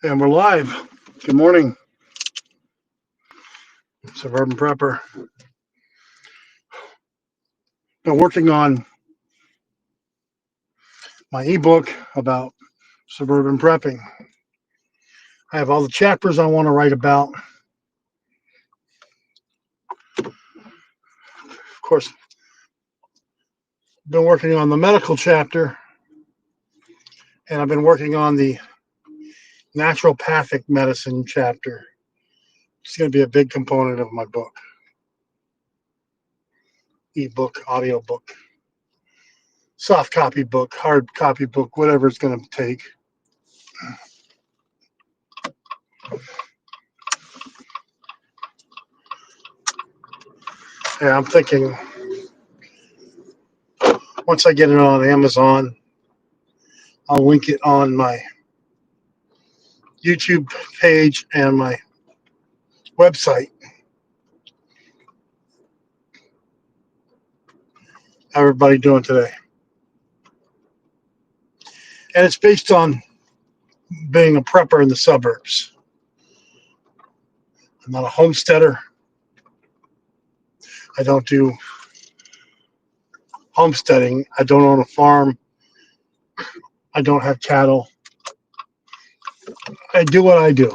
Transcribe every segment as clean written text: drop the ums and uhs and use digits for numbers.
And we're live. Good morning, Suburban Prepper. Been working on my ebook about suburban prepping. I have all the chapters I want to write about. Of course, been working on the medical chapter, and I've been working on the naturopathic medicine chapter. It's going to be a big component of my book, ebook, audio book, soft copy book, hard copy book, whatever it's going to take. Yeah, I'm thinking once I get it on Amazon, I'll link it on my YouTube page and my website. How everybody doing today? And it's based on being a prepper in the suburbs. I'm not a homesteader. I don't do homesteading. I don't own a farm. I don't have cattle. I do what I do.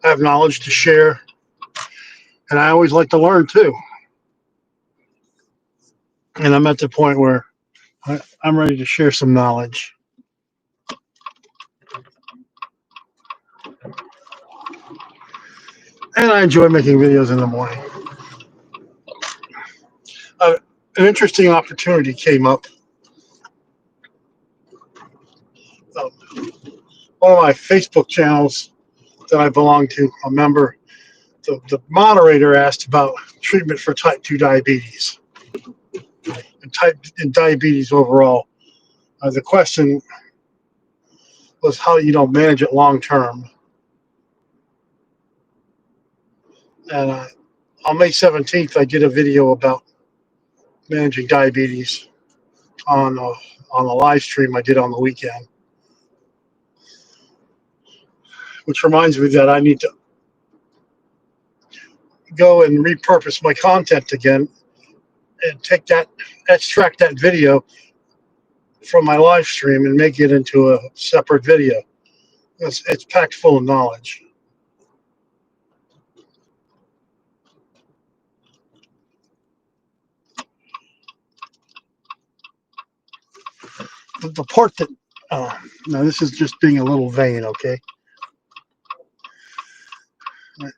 I have knowledge to share, and I always like to learn too. And I'm at the point where I'm ready to share some knowledge. And I enjoy making videos in the morning. An interesting opportunity came up. Uh, One of my Facebook channels that I belong to, a member, the moderator asked about treatment for type 2 diabetes and diabetes overall. The question was how manage it long term. And on May 17th, I did a video about managing diabetes on a live stream I did on the weekend, which reminds me that I need to go and repurpose my content again and extract that video from my live stream and make it into a separate video. It's packed full of knowledge. The part that now this is just being a little vain, okay?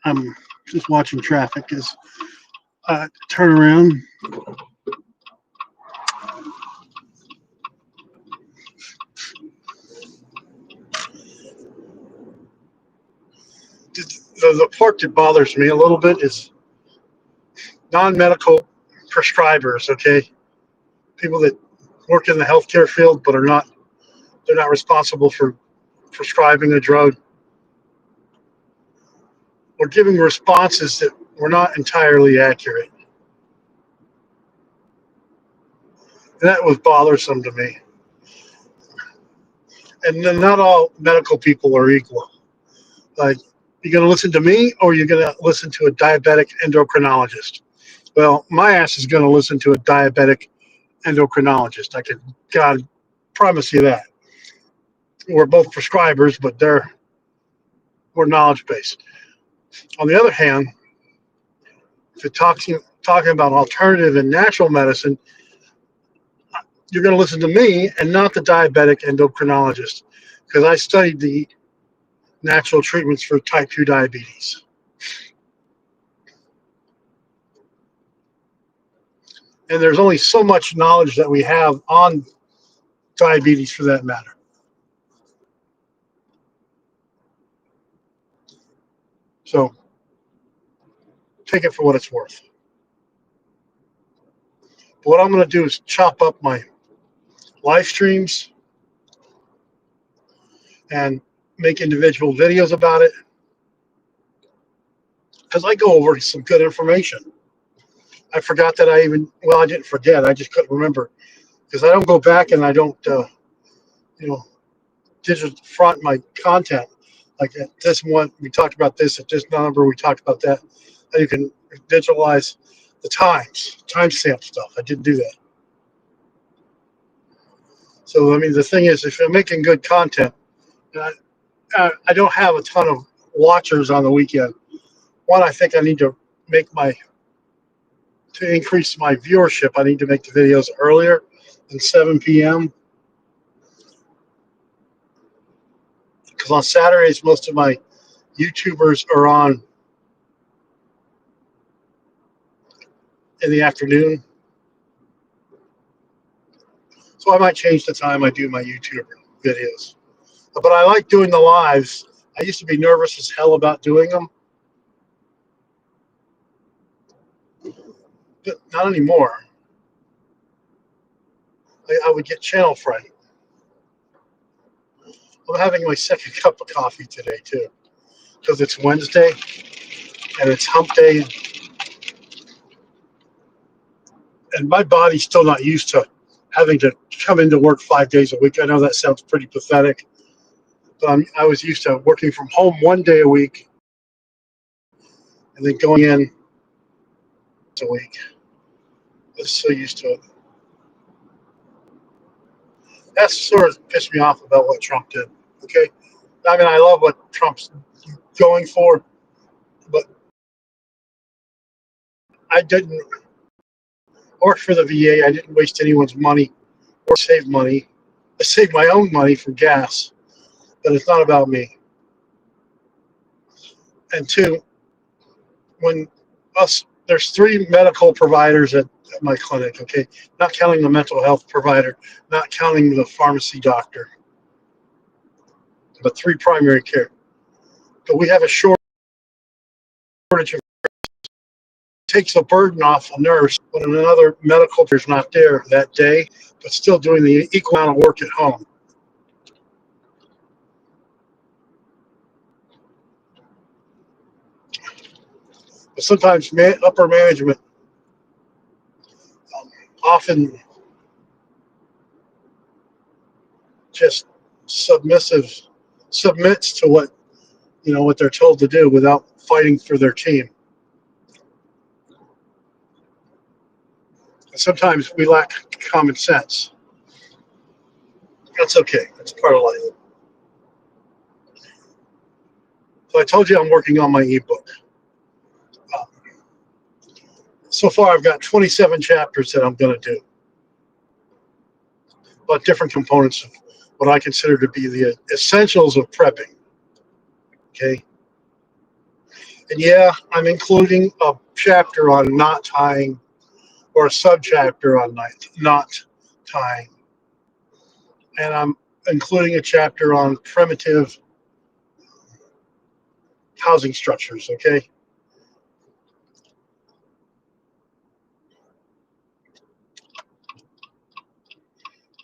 I'm just watching traffic as I turn around. The part that bothers me a little bit is non-medical prescribers, okay? People that work in the healthcare field but they're not responsible for prescribing a drug. We're giving responses that were not entirely accurate. And that was bothersome to me. And then not all medical people are equal. Like, you're going to listen to me or you're going to listen to a diabetic endocrinologist? Well, my ass is going to listen to a diabetic endocrinologist. I can God promise you that. We're both prescribers, but we're knowledge based. On the other hand, if you're talking about alternative and natural medicine, you're going to listen to me and not the diabetic endocrinologist, because I studied the natural treatments for type 2 diabetes. And there's only so much knowledge that we have on diabetes for that matter. So take it for what it's worth. But what I'm going to do is chop up my live streams and make individual videos about it, because I go over some good information. I forgot that I didn't forget. I just couldn't remember because I don't go back and I don't, you know, digital front my content. Like at this one, we talked about this. At this number, we talked about that. Now you can digitalize the timestamp stuff. I didn't do that. So, I mean, the thing is, if you're making good content, I don't have a ton of watchers on the weekend. One, I think I need to to increase my viewership, I need to make the videos earlier than 7 p.m. Because on Saturdays, most of my YouTubers are on in the afternoon. So I might change the time I do my YouTube videos. But I like doing the lives. I used to be nervous as hell about doing them, but not anymore. I would get channel fright. I'm having my second cup of coffee today, too, because it's Wednesday and it's hump day. And my body's still not used to having to come into work 5 days a week. I know that sounds pretty pathetic, but I was used to working from home 1 day a week and then going in a week. I was so used to it. That's sort of pissed me off about what Trump did. Okay, I mean, I love what Trump's going for, but I didn't work for the VA. I didn't waste anyone's money or save money. I saved my own money for gas, but it's not about me. And two, when there's 3 medical providers at my clinic, okay, not counting the mental health provider, not counting the pharmacy doctor, but 3 primary care. But we have a shortage of takes the burden off a nurse when another medical is not there that day, but still doing the equal amount of work at home. But sometimes upper management often just submits to what they're told to do without fighting for their team. And sometimes we lack common sense. That's okay. That's part of life. So I told you I'm working on my ebook. Uh, so far, I've got 27 chapters that I'm going to do, but different components of what I consider to be the essentials of prepping. Okay. And yeah, I'm including a chapter on knot tying or a subchapter on knot tying. And I'm including a chapter on primitive housing structures, okay?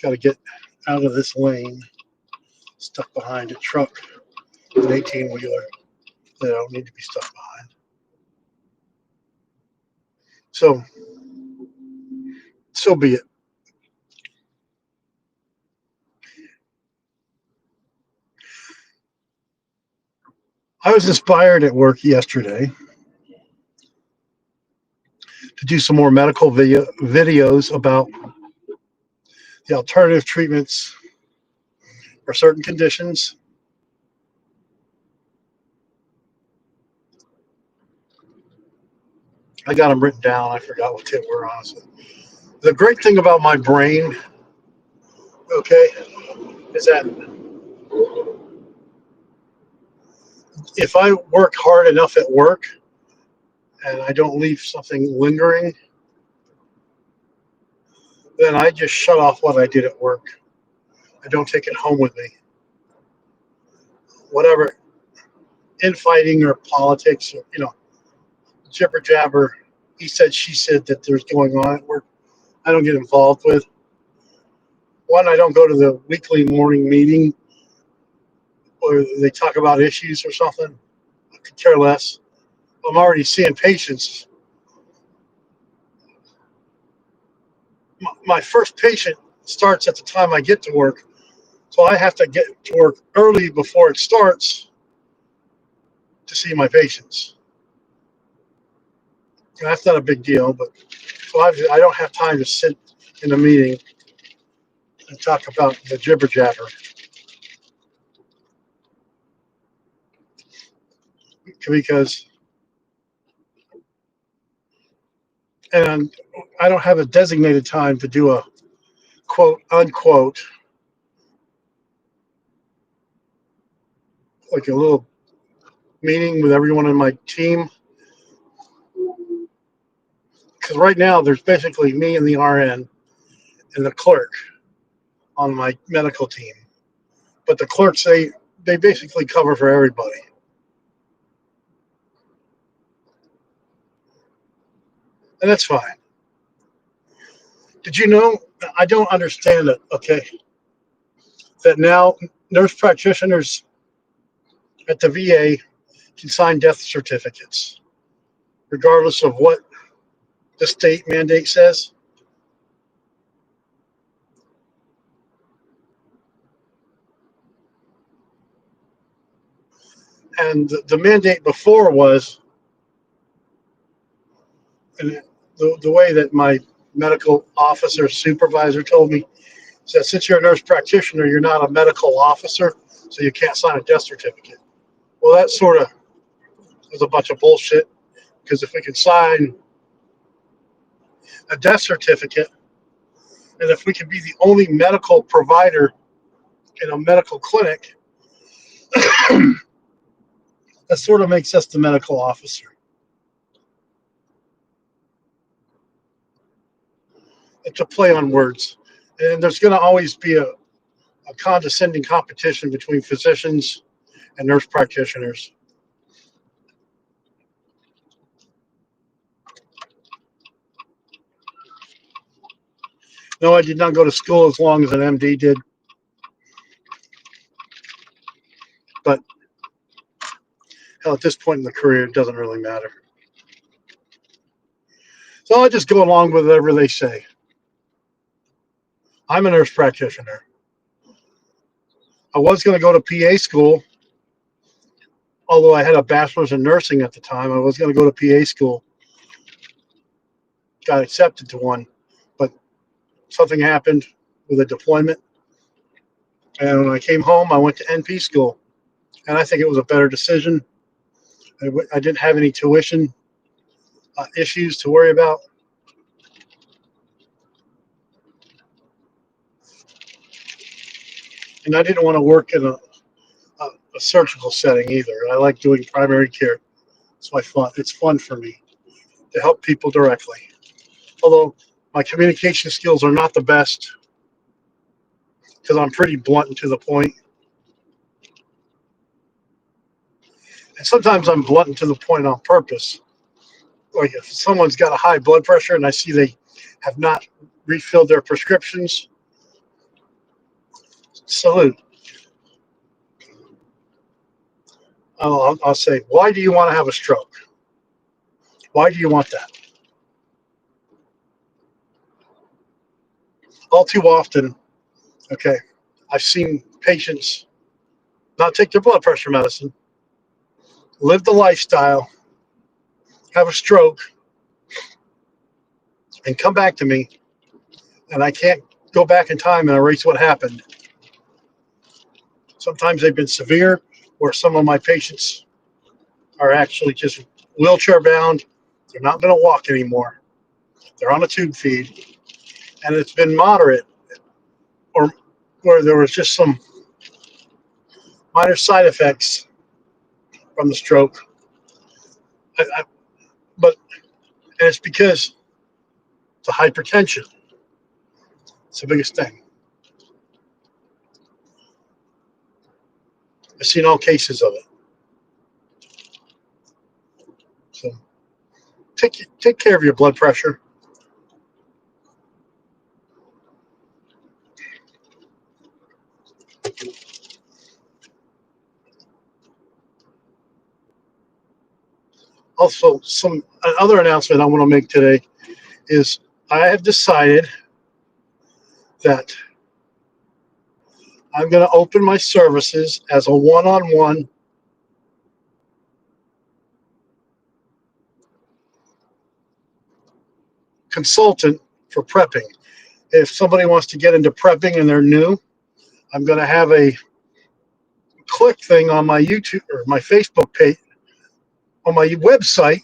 Got to get out of this lane, stuck behind a truck, an 18-wheeler that I don't need to be stuck behind. So be it. I was inspired at work yesterday to do some more medical videos about the alternative treatments for certain conditions. I got them written down. I forgot what they were, honestly. The great thing about my brain, okay, is that if I work hard enough at work and I don't leave something lingering, then I just shut off what I did at work. I don't take it home with me. Whatever infighting or politics, or, jibber jabber, he said, she said that there's going on at work, I don't get involved with. One, I don't go to the weekly morning meeting where they talk about issues or something. I could care less. I'm already seeing patients. My first patient starts at the time I get to work. So I have to get to work early before it starts to see my patients. And that's not a big deal, but so I don't have time to sit in a meeting and talk about the jibber jabber because, and I don't have a designated time to do a quote unquote, like a little meeting with everyone on my team. Because right now there's basically me and the RN and the clerk on my medical team. But the clerks, they basically cover for everybody. And that's fine. Did you know? I don't understand it, okay, that now nurse practitioners at the VA can sign death certificates, regardless of what the state mandate says. And the mandate before was, and the way that my medical officer supervisor told me, said, since you're a nurse practitioner, you're not a medical officer, so you can't sign a death certificate. Well, that sort of was a bunch of bullshit, because if we can sign a death certificate, and if we can be the only medical provider in a medical clinic, that sort of makes us the medical officer. It's a play on words. And there's going to always be a condescending competition between physicians and nurse practitioners. No, I did not go to school as long as an MD did, but hell, at this point in the career, it doesn't really matter. So I just go along with whatever they say. I'm a nurse practitioner. I was going to go to PA school, although I had a bachelor's in nursing at the time. I was going to go to PA school, got accepted to one, but something happened with a deployment. And when I came home, I went to NP school. And I think it was a better decision. I didn't have any tuition issues to worry about. And I didn't want to work in a surgical setting either. I like doing primary care. It's my fun. It's fun for me to help people directly. Although my communication skills are not the best because I'm pretty blunt and to the point. And sometimes I'm blunt and to the point on purpose. Like if someone's got a high blood pressure and I see they have not refilled their prescriptions, salute. I'll say, why do you want to have a stroke? Why do you want that? All too often, okay, I've seen patients not take their blood pressure medicine, live the lifestyle, have a stroke, and come back to me, and I can't go back in time and erase what happened. Sometimes they've been severe, where some of my patients are actually just wheelchair bound. They're not going to walk anymore. They're on a tube feed, and it's been moderate, or where there was just some minor side effects from the stroke. But and it's because the hypertension. It's the biggest thing. I've seen all cases of it. So take care of your blood pressure. Also, some other announcement I want to make today is I have decided that I'm going to open my services as a one-on-one consultant for prepping. If somebody wants to get into prepping and they're new, I'm going to have a click thing on my YouTube or my Facebook page on my website,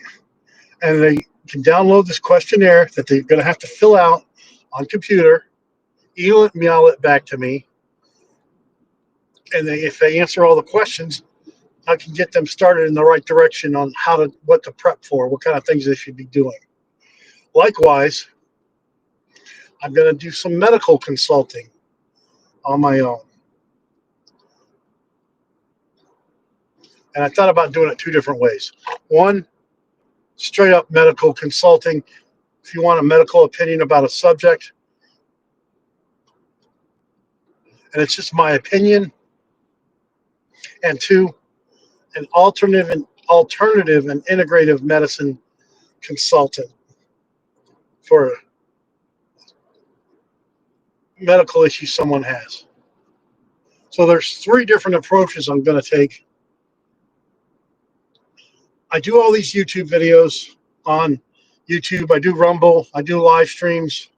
and they can download this questionnaire that they're going to have to fill out on computer, email it back to me, and if they answer all the questions, I can get them started in the right direction on what to prep for, what kind of things they should be doing. Likewise, I'm going to do some medical consulting on my own. And I thought about doing it two different ways. One, straight up medical consulting. If you want a medical opinion about a subject, and it's just my opinion. And two, an alternative and integrative medicine consultant for a medical issue someone has. So there's three different approaches I'm going to take. I do all these YouTube videos on YouTube. I do Rumble. I do live streams.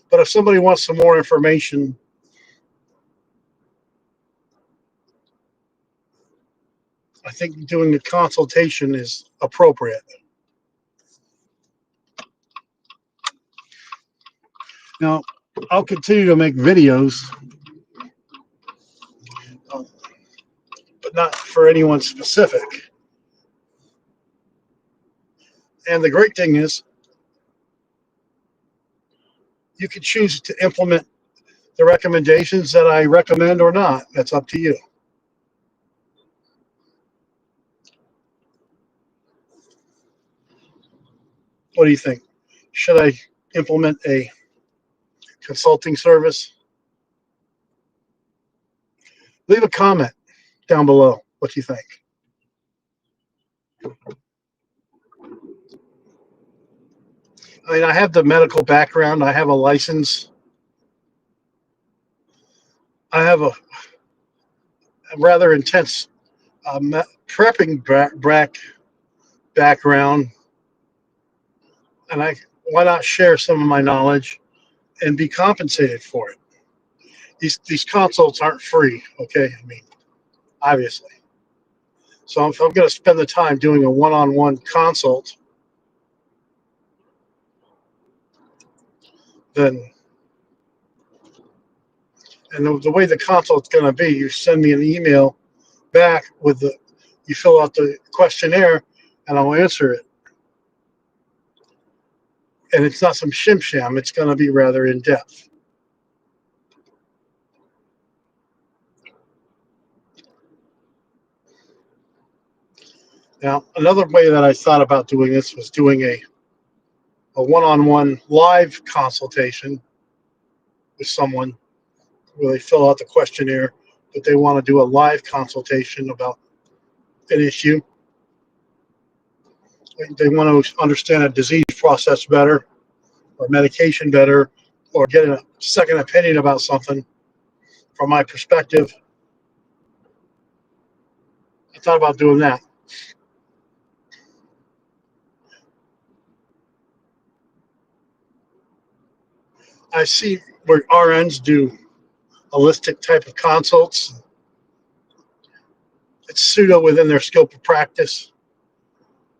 But if somebody wants some more information, I think doing the consultation is appropriate. Now, I'll continue to make videos, but not for anyone specific. And the great thing is, you can choose to implement the recommendations that I recommend or not. That's up to you. What do you think? Should I implement a consulting service? Leave a comment down below what you think. I mean, I have the medical background. I have a license. I have a rather intense prepping background, and why not share some of my knowledge and be compensated for it? These consults aren't free, okay? I mean, obviously. So if I'm going to spend the time doing a one-on-one consult, then the way the consult's going to be, you send me an email back you fill out the questionnaire, and I'll answer it. And it's not some shim sham. It's going to be rather in depth. Now, another way that I thought about doing this was doing a one-on-one live consultation with someone where they fill out the questionnaire, but they want to do a live consultation about an issue. They want to understand a disease process better, or medication better, or get a second opinion about something from my perspective. I thought about doing that. I see where RNs do holistic type of consults. It's pseudo within their scope of practice.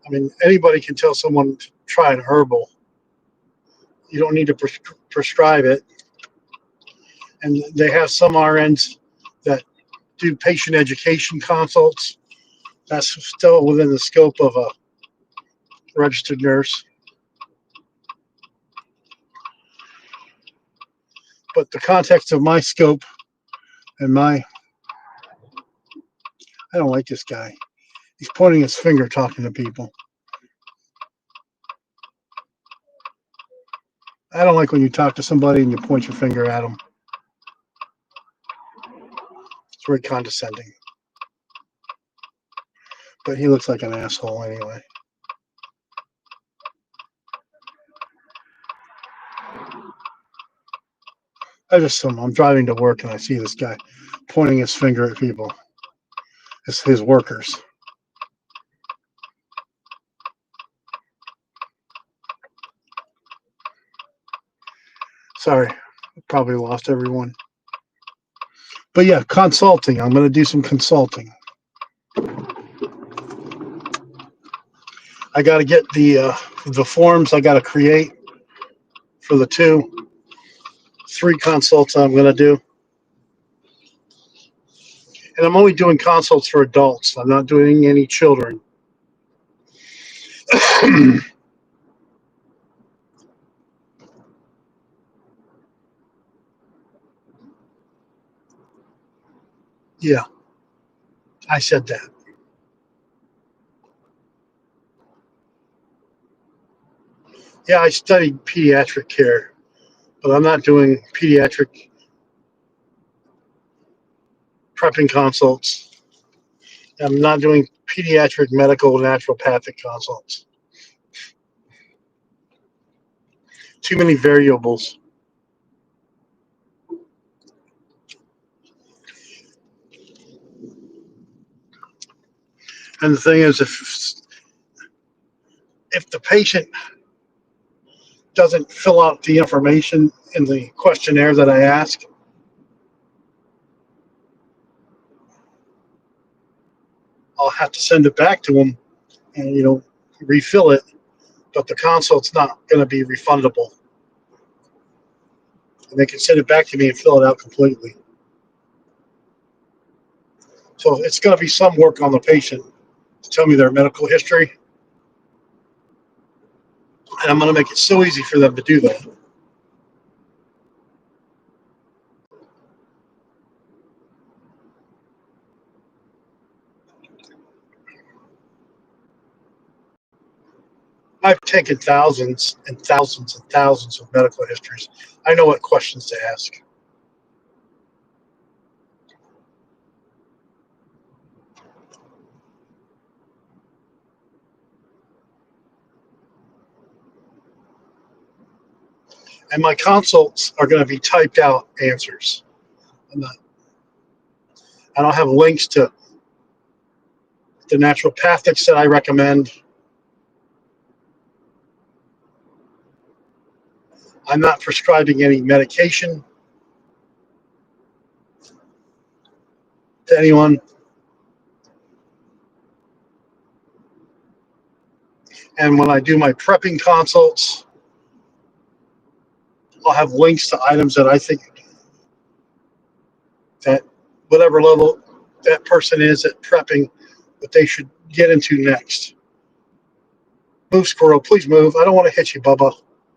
I mean, anybody can tell someone to try an herbal. You don't need to prescribe it. And they have some RNs that do patient education consults. That's still within the scope of a registered nurse. But the context of my scope and I don't like this guy. He's pointing his finger talking to people. I don't like when you talk to somebody and you point your finger at them. It's very condescending. But he looks like an asshole anyway. I'm driving to work and I see this guy pointing his finger at people. It's his workers. Sorry, probably lost everyone. But yeah, consulting. I'm going to do some consulting. I got to get the forms I got to create for the 3 consults I'm going to do. And I'm only doing consults for adults. I'm not doing any children. Yeah, I said that. Yeah, I studied pediatric care, but I'm not doing pediatric prepping consults. I'm not doing pediatric medical naturopathic consults. Too many variables. And the thing is, if the patient doesn't fill out the information in the questionnaire that I ask, I'll have to send it back to them and refill it. But the consult's not going to be refundable, and they can send it back to me and fill it out completely. So it's going to be some work on the patient to tell me their medical history, and I'm going to make it so easy for them to do that. I've taken thousands and thousands and thousands of medical histories. I know what questions to ask. And my consults are going to be typed out answers. I don't have links to the naturopathics that I recommend. I'm not prescribing any medication to anyone. And when I do my prepping consults, I'll have links to items that I think that whatever level that person is at prepping, that they should get into next. Move, squirrel, please move. I don't want to hit you, Bubba.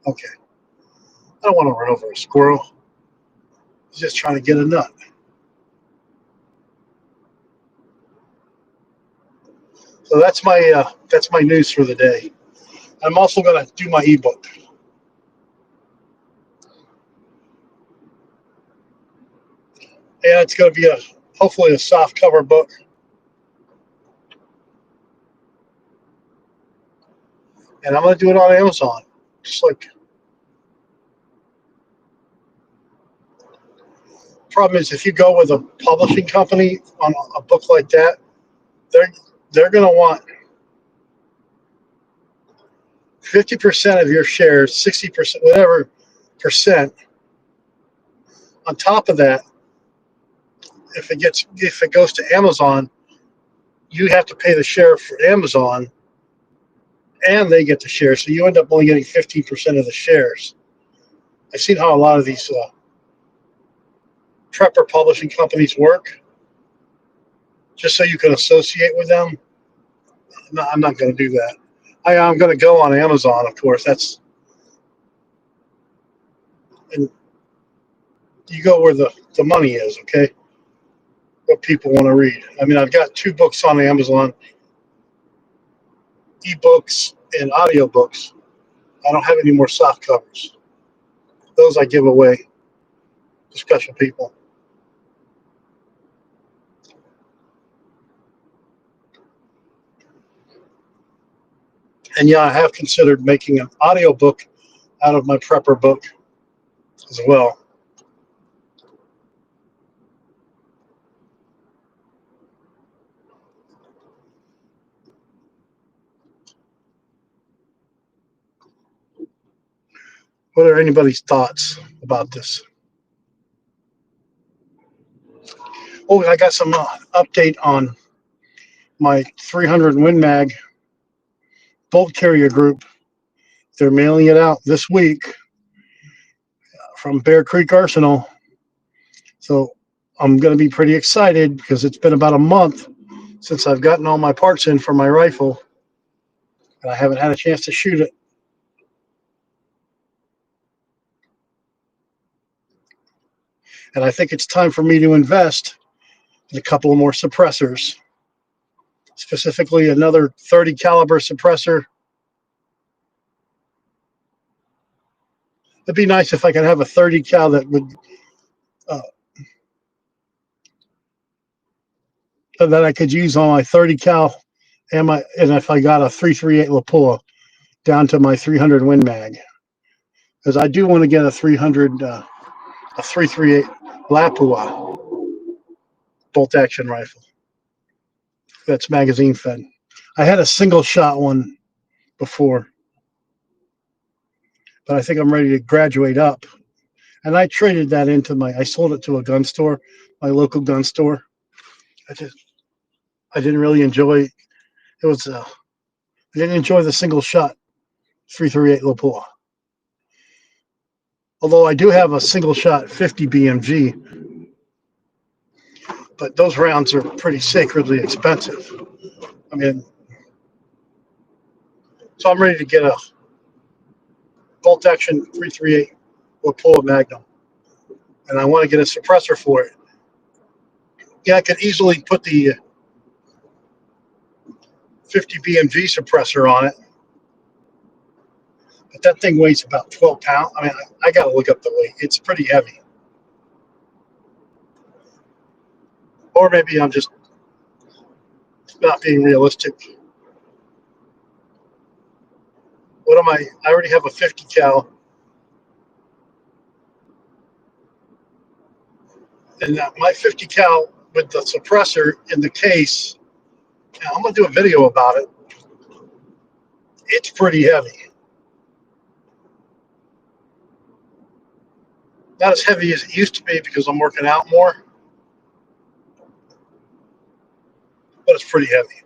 Okay. I don't want to run over a squirrel. He's just trying to get a nut. So that's my news for the day. I'm also going to do my ebook. And it's going to be hopefully a soft cover book. And I'm going to do it on Amazon. Just like, problem is, if you go with a publishing company on a book like that, they're going to want 50% of your shares, 60%, whatever percent. On top of that, if it goes to Amazon, you have to pay the share for Amazon, and they get the share. So you end up only getting 15% of the shares. I've seen how a lot of these prepper publishing companies work, just so you can associate with them. No, I'm not going to do that. I'm going to go on Amazon, of course. And you go where the money is, okay? What people want to read. I mean, I've got 2 books on Amazon, ebooks and audiobooks. I don't have any more soft covers. Those I give away to special people. And yeah, I have considered making an audiobook out of my prepper book as well. What are anybody's thoughts about this? Oh, I got some update on my 300 Win Mag bolt carrier group. They're mailing it out this week from Bear Creek Arsenal. So I'm going to be pretty excited because it's been about a month since I've gotten all my parts in for my rifle, and I haven't had a chance to shoot it. And I think it's time for me to invest in a couple of more suppressors, specifically another 30 caliber suppressor. It'd be nice if I could have a 30 cal that would uh, that I could use on my 30 cal and if I got a 338 Lapua down to my 300 Win Mag, because I do want to get a 338 Lapua bolt action rifle that's magazine fed. I had a single shot one before, but I think I'm ready to graduate up. And I traded that into I sold it to a gun store, my local gun store. I didn't really enjoy it. I didn't enjoy the single shot 338 Lapua. Although I do have a single shot 50 BMG, but those rounds are pretty sacredly expensive. I mean, so I'm ready to get a bolt action 338 Lapua Magnum, and I want to get a suppressor for it. Yeah, I could easily put the 50 BMG suppressor on it, but that thing weighs about 12 pounds. I mean, I got to look up the weight. It's pretty heavy. Or maybe I'm just not being realistic. What am I? I already have a 50 cal, and my 50 cal with the suppressor in the case. I'm gonna do a video about it. It's pretty heavy. Not as heavy as it used to be because I'm working out more, but it's pretty heavy.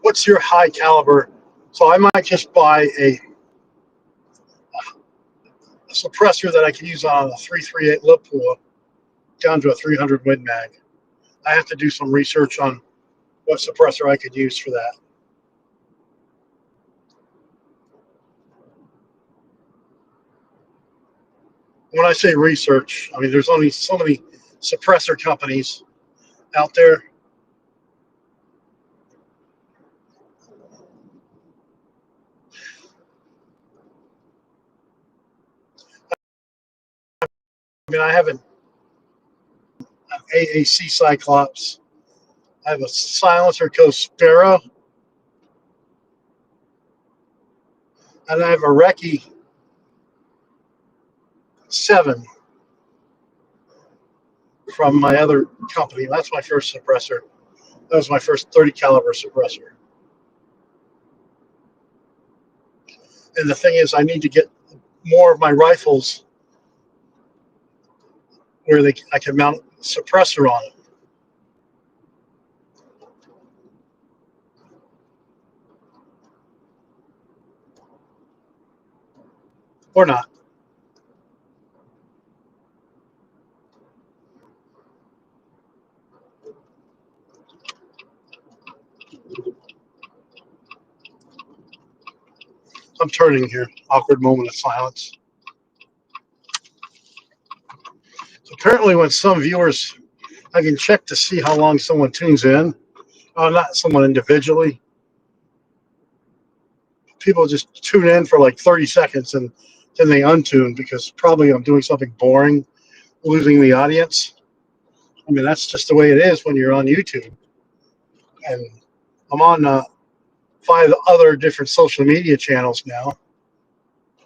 What's your high caliber? So I might just buy a suppressor that I can use on a 338 Lapua down to a 300 Win Mag. I have to do some research on what suppressor I could use for that. When I say research, I mean there's only so many suppressor companies out there. I mean, I have an AAC Cyclops. I have a Silencer Cospera, and I have a Recce 7 from my other company. That's my first suppressor. That was my first 30 caliber suppressor. And the thing is, I need to get more of my rifles where I can mount a suppressor on it. Or not. I'm turning here. Awkward moment of silence. So apparently, when some viewers, I can check to see how long someone tunes in. Not someone individually. People just tune in for like 30 seconds and then they untune because probably I'm doing something boring, losing the audience. I mean, that's just the way it is when you're on YouTube. And I'm on 5 other different social media channels now.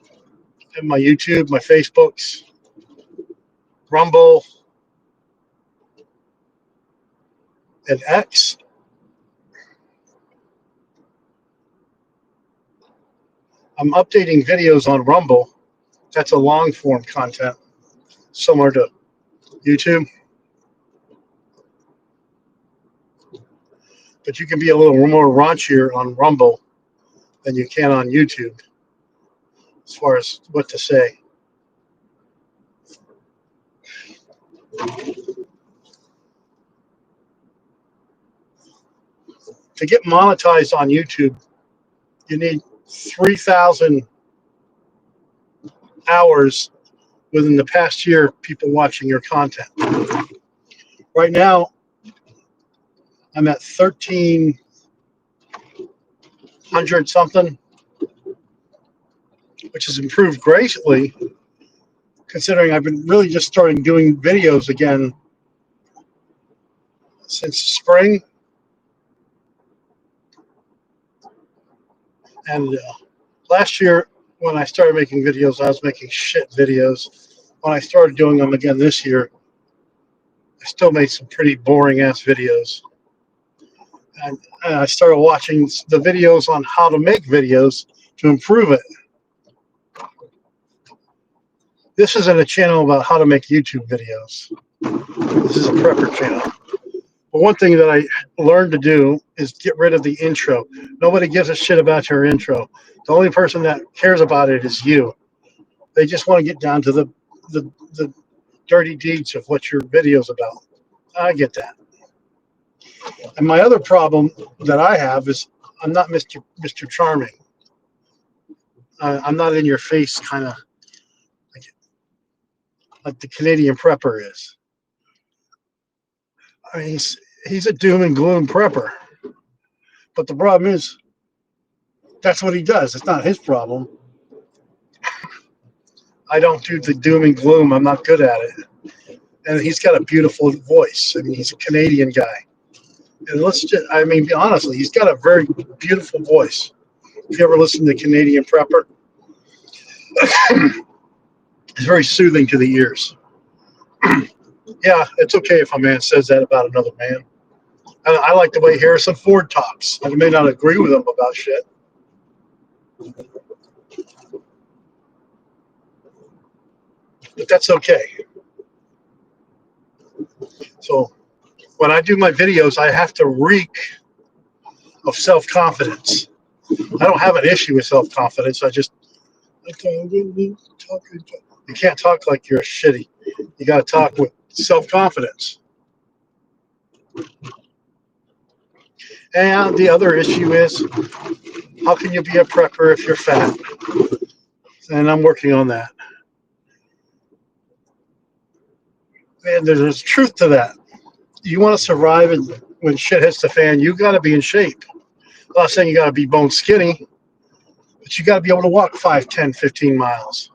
I have my YouTube, my Facebooks, Rumble, and X. I'm updating videos on Rumble. That's a long form content, similar to YouTube. But you can be a little more raunchier on Rumble than you can on YouTube as far as what to say. To get monetized on YouTube, you need 3,000 hours within the past year, people watching your content. Right now, I'm at 1,300 something, which has improved greatly considering I've been really just starting doing videos again since spring. And last year, when I started making videos, I was making shit videos. When I started doing them again this year, I still made some pretty boring ass videos. And I started watching the videos on how to make videos to improve it. This isn't a channel about how to make YouTube videos. This is a prepper channel. But one thing that I learned to do is get rid of the intro. Nobody gives a shit about your intro. The only person that cares about it is you. They just want to get down to the dirty deeds of what your video's about. I get that. And my other problem that I have is I'm not Mr. Charming. I'm not in your face kind of like the Canadian prepper is. I mean, he's a doom and gloom prepper. But the problem is that's what he does. It's not his problem. I don't do the doom and gloom. I'm not good at it. And he's got a beautiful voice. I mean, he's a Canadian guy. And honestly, he's got a very beautiful voice. If you ever listen to Canadian Prepper, it's very soothing to the ears. Yeah, it's okay if a man says that about another man. I like the way Harrison Ford talks. I may not agree with him about shit. But that's okay. So when I do my videos, I have to reek of self-confidence. I don't have an issue with self-confidence. You can't talk like you're shitty. You got to talk with self-confidence. And the other issue is, how can you be a prepper if you're fat? And I'm working on that. And there's truth to that. You want to survive, and when shit hits the fan, you got to be in shape. I'm not saying you got to be bone skinny, but you got to be able to walk 5, 10, 15 miles.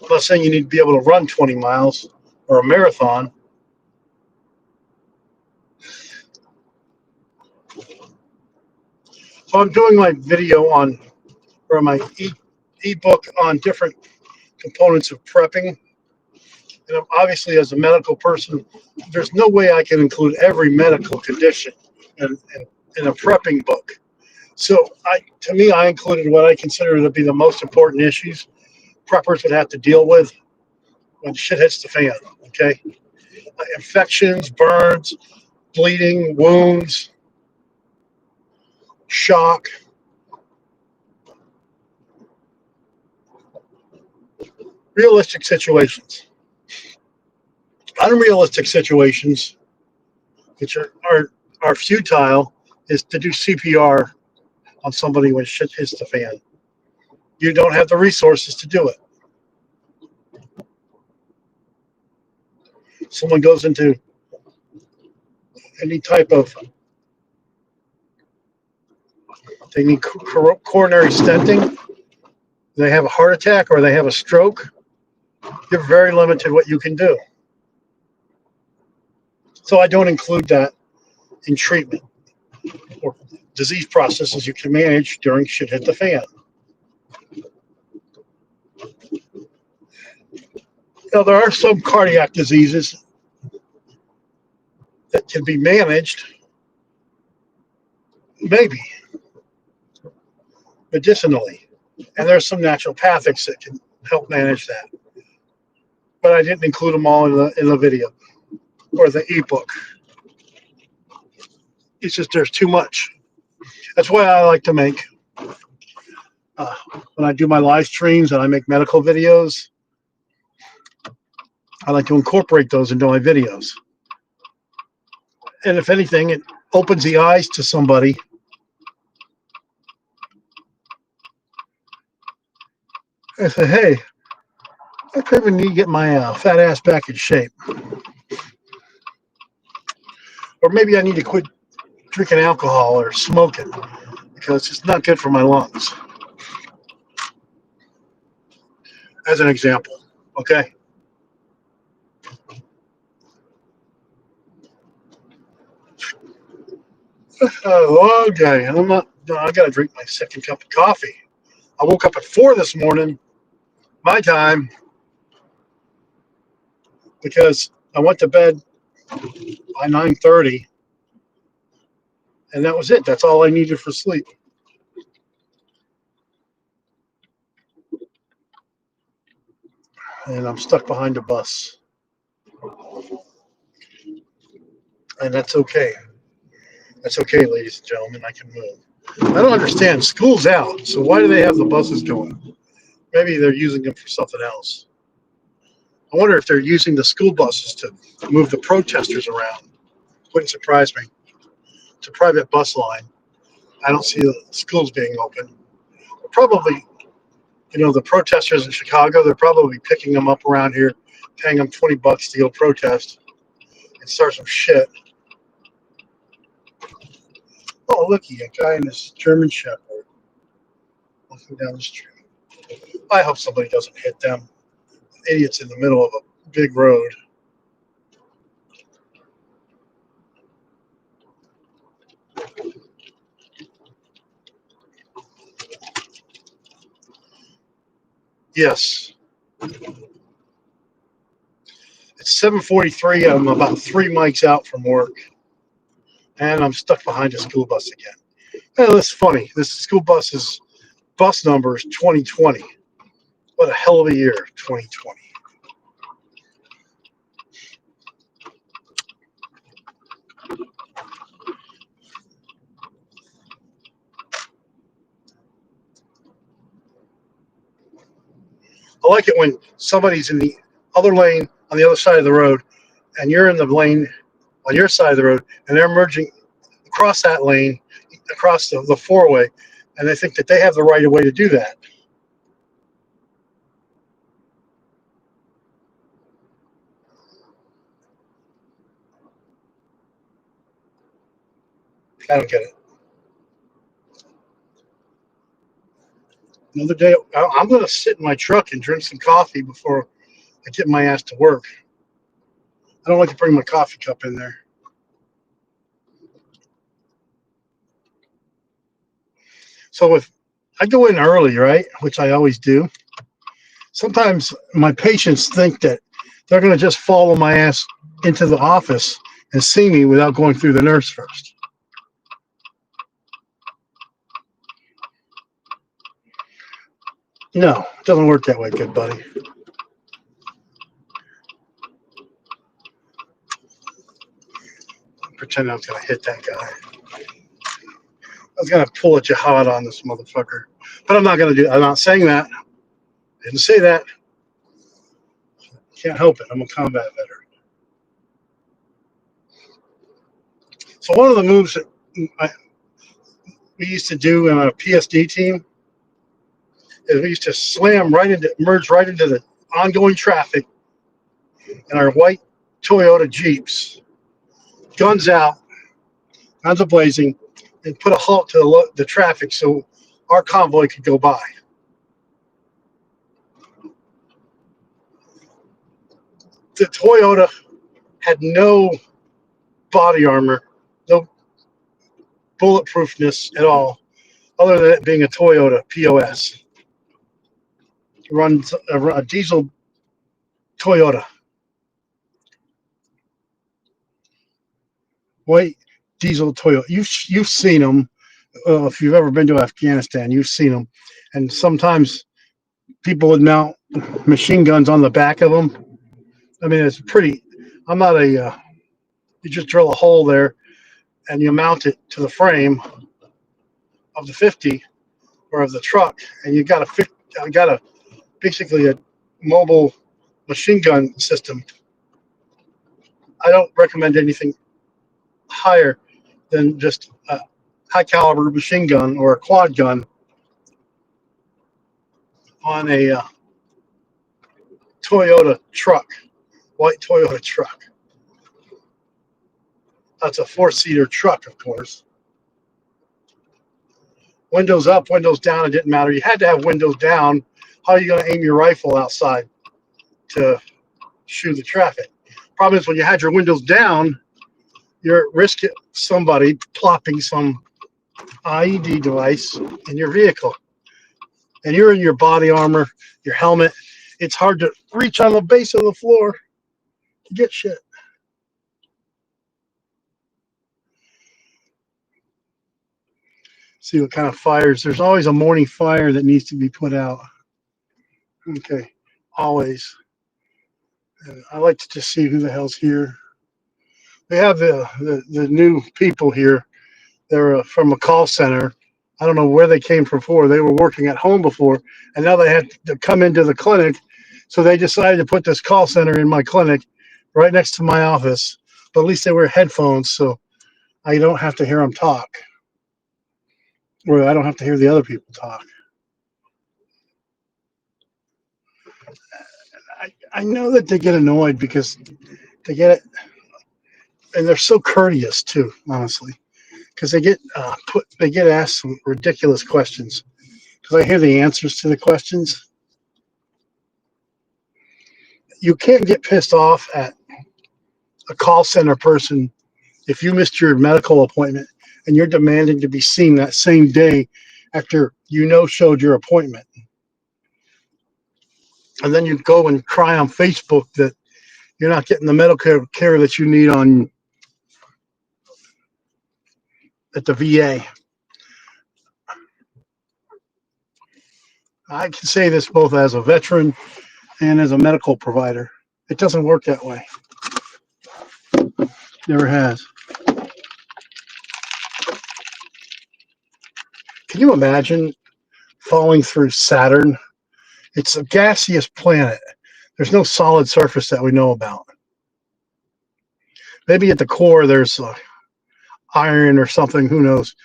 I'm not saying you need to be able to run 20 miles or a marathon. So I'm doing my video on, or my ebook on different components of prepping. And obviously, as a medical person, there's no way I can include every medical condition in a prepping book. So to me, I included what I consider to be the most important issues preppers would have to deal with when shit hits the fan. Okay, infections, burns, bleeding, wounds, shock. Realistic situations. Unrealistic situations, which are futile, is to do CPR on somebody when shit hits the fan. You don't have the resources to do it. Someone goes into any type of, they need coronary stenting, they have a heart attack or they have a stroke, you're very limited what you can do. So I don't include that in treatment or disease processes you can manage during shit hit the fan. There are some cardiac diseases that can be managed, maybe medicinally. And there's some naturopathics that can help manage that. But I didn't include them all in the video or the ebook. It's just there's too much. That's why I like to make when I do my live streams and I make medical videos. I like to incorporate those into my videos. And if anything, it opens the eyes to somebody. I say, hey, I probably need to get my fat ass back in shape. Or maybe I need to quit drinking alcohol or smoking because it's not good for my lungs. As an example, okay? A long day, and I got to drink my second cup of coffee. I woke up at 4 this morning, my time, because I went to bed by 9:30, and that was it. That's all I needed for sleep. And I'm stuck behind a bus. And that's okay. That's okay, ladies and gentlemen. I can move. I don't understand. School's out, so why do they have the buses going? Maybe they're using them for something else. I wonder if they're using the school buses to move the protesters around. Wouldn't surprise me. It's a private bus line. I don't see the schools being open. Probably, the protesters in Chicago, they're probably picking them up around here, paying them $20 to go protest and start some shit. Oh, looky, a guy in his German Shepherd walking down the street. I hope somebody doesn't hit them. Idiots in the middle of a big road. Yes. It's 7:43. I'm about 3 mics out from work, and I'm stuck behind a school bus again. Well, that's funny. This school bus's bus number is 2020. What a hell of a year, 2020. I like it when somebody's in the other lane on the other side of the road, and you're in the lane on your side of the road, and they're merging across that lane, across the four-way, and they think that they have the right of way to do that. I don't get it. Another day, I'm going to sit in my truck and drink some coffee before I get my ass to work. I don't like to bring my coffee cup in there. So if I go in early, right, which I always do, sometimes my patients think that they're going to just follow my ass into the office and see me without going through the nurse first. No, it doesn't work that way, good buddy. Pretend I was going to hit that guy. I was going to pull a jihad on this motherfucker. But I'm not going to do it. I'm not saying that. I didn't say that. Can't help it. I'm a combat veteran. So one of the moves that we used to do in our PSD team is we used to merge right into the ongoing traffic in our white Toyota Jeeps, guns out, guns blazing, and put a halt to the traffic so our convoy could go by. The Toyota had no body armor, no bulletproofness at all, other than it being a Toyota POS. It runs a diesel Toyota. white diesel Toyota. You've seen them. If you've ever been to Afghanistan, you've seen them. And sometimes people would mount machine guns on the back of them. I mean, it's pretty. I'm not a. You just drill a hole there and you mount it to the frame of the 50 or of the truck, and you got a basically a mobile machine gun system. I don't recommend anything higher than just a high caliber machine gun or a quad gun on a Toyota truck, white Toyota truck. That's a four-seater truck, of course. Windows up, windows down, it didn't matter. You had to have windows down. How are you going to aim your rifle outside to shoot the traffic? Problem is, when you had your windows down, you're at risk of somebody plopping some IED device in your vehicle. And you're in your body armor, your helmet. It's hard to reach on the base of the floor to get shit. See what kind of fires. There's always a morning fire that needs to be put out. Okay, always. And I like to just see who the hell's here. They have the new people here. They're from a call center. I don't know where they came from before. They were working at home before, and now they had to come into the clinic. So they decided to put this call center in my clinic right next to my office. But at least they wear headphones, so I don't have to hear them talk. Or I don't have to hear the other people talk. I know that they get annoyed because they get it, and they're so courteous too, honestly, because they get asked some ridiculous questions. Because I hear the answers to the questions. You can't get pissed off at a call center person if you missed your medical appointment and you're demanding to be seen that same day after showed your appointment. And then you go and cry on Facebook that you're not getting the medical care that you need at the VA. I can say this both as a veteran and as a medical provider. It doesn't work that way. Never has. Can you imagine falling through Saturn? It's a gaseous planet. There's no solid surface that we know about. Maybe at the core there's iron or something, who knows.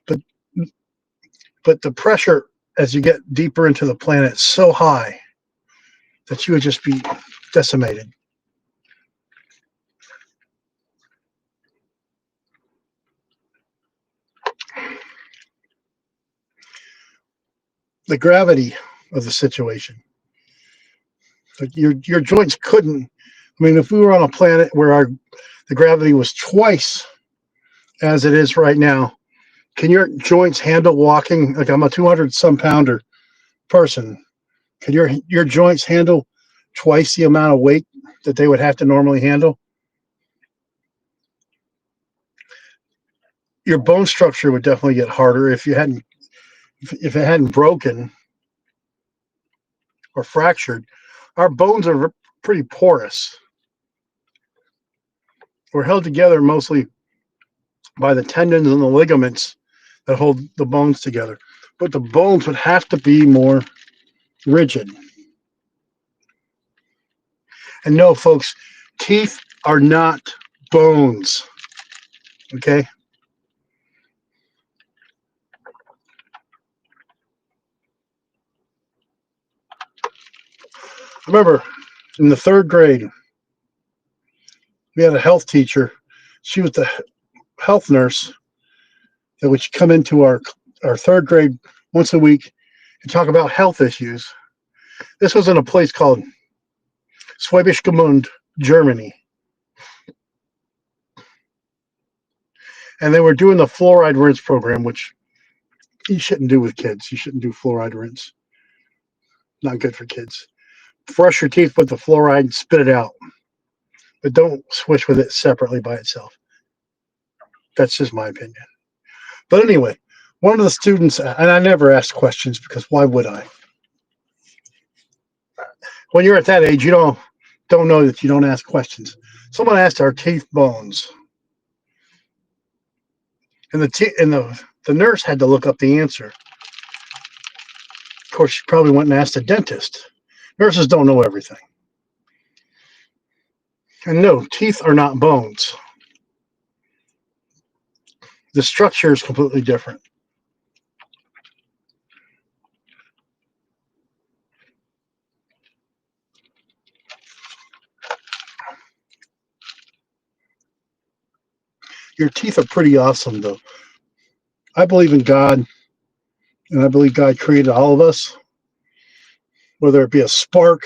But the pressure as you get deeper into the planet is so high that you would just be decimated. The gravity of the situation. Like your joints couldn't. I mean, if we were on a planet where the gravity was twice as it is right now, can your joints handle walking? Like I'm a 200-some-pounder person. Can your joints handle twice the amount of weight that they would have to normally handle? Your bone structure would definitely get harder if it hadn't broken or fractured. Our bones are pretty porous. We're held together mostly by the tendons and the ligaments that hold the bones together. But the bones would have to be more rigid. And no, folks, teeth are not bones. Okay? I remember in the third grade, we had a health teacher. She was the health nurse that would come into our third grade once a week and talk about health issues. This was in a place called Schwäbisch Gmünd, Germany. And they were doing the fluoride rinse program, which you shouldn't do with kids. You shouldn't do fluoride rinse. Not good for kids. Brush your teeth with the fluoride and spit it out. But don't swish with it separately by itself. That's just my opinion. But anyway, one of the students, and I never asked questions because why would I? When you're at that age, you don't know that you don't ask questions. Someone asked, "Are teeth bones?" And the nurse had to look up the answer. Of course, she probably went and asked a dentist. Nurses don't know everything. And no, teeth are not bones. The structure is completely different. Your teeth are pretty awesome, though. I believe in God, and I believe God created all of us, whether it be a spark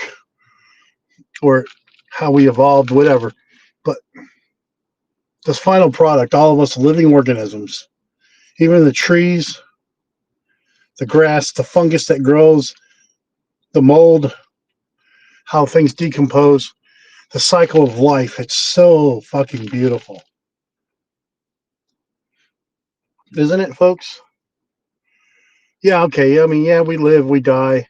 or how we evolved, whatever. But this final product, all of us living organisms, even the trees, the grass, the fungus that grows, the mold, how things decompose, the cycle of life, it's so fucking beautiful. Isn't it, folks? Yeah, okay. I mean, yeah, we live, we die.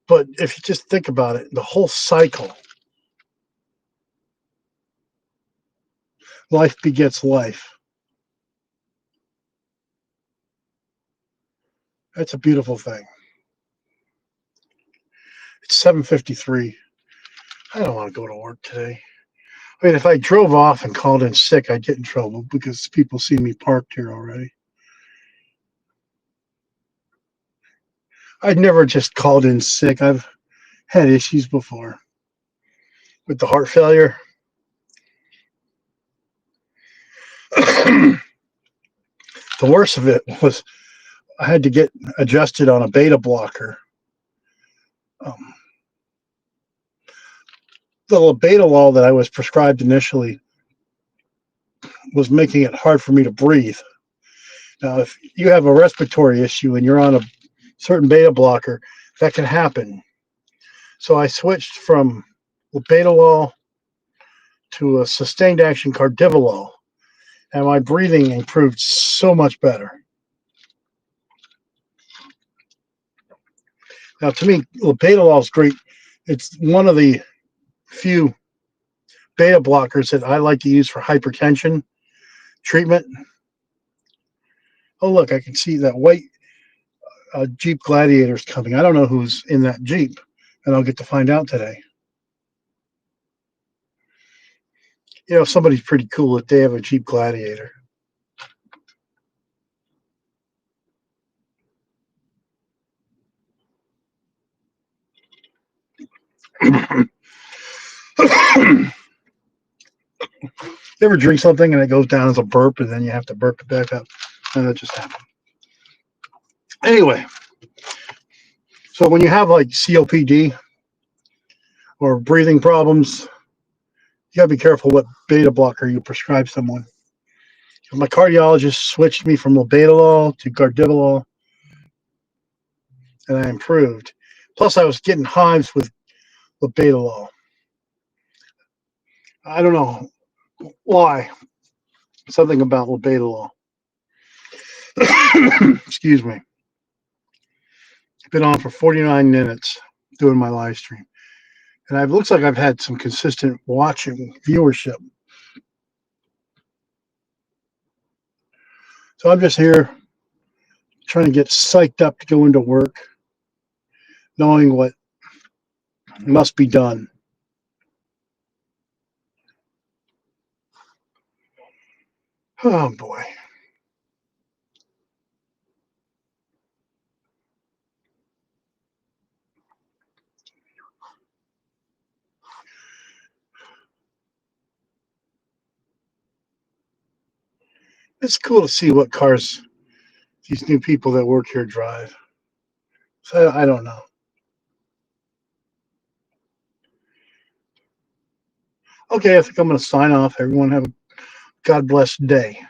But if you just think about it, the whole cycle, life begets life. That's a beautiful thing. It's 7:53. I don't want to go to work today. I mean, if I drove off and called in sick, I'd get in trouble because people see me parked here already. I'd never just called in sick. I've had issues before with the heart failure. The worst of it was I had to get adjusted on a beta blocker. Um, the labetalol that I was prescribed initially was making it hard for me to breathe. Now, if you have a respiratory issue and you're on a certain beta blocker, that can happen. So I switched from labetalol to a sustained action cardivolol, and my breathing improved so much better. Now, to me, labetalol is great. It's one of the few beta blockers that I like to use for hypertension treatment. Oh, look, I can see that white Jeep Gladiator's coming. I don't know who's in that Jeep, and I'll get to find out today. You know, somebody's pretty cool if they have a Jeep Gladiator. You ever drink something and it goes down as a burp and then you have to burp it back up? And that just happened. Anyway, so when you have like COPD or breathing problems, you gotta be careful what beta blocker you prescribe someone. My cardiologist switched me from labetalol to cardivolol, and I improved. Plus, I was getting hives with labetalol. I don't know why. Something about labetalol. Excuse me. Been on for 49 minutes doing my live stream. And it looks like I've had some consistent watching viewership. So I'm just here trying to get psyched up to go into work, knowing what must be done. Oh boy. It's cool to see what cars these new people that work here drive. So I don't know. Okay, I think I'm going to sign off. Everyone have a God bless day.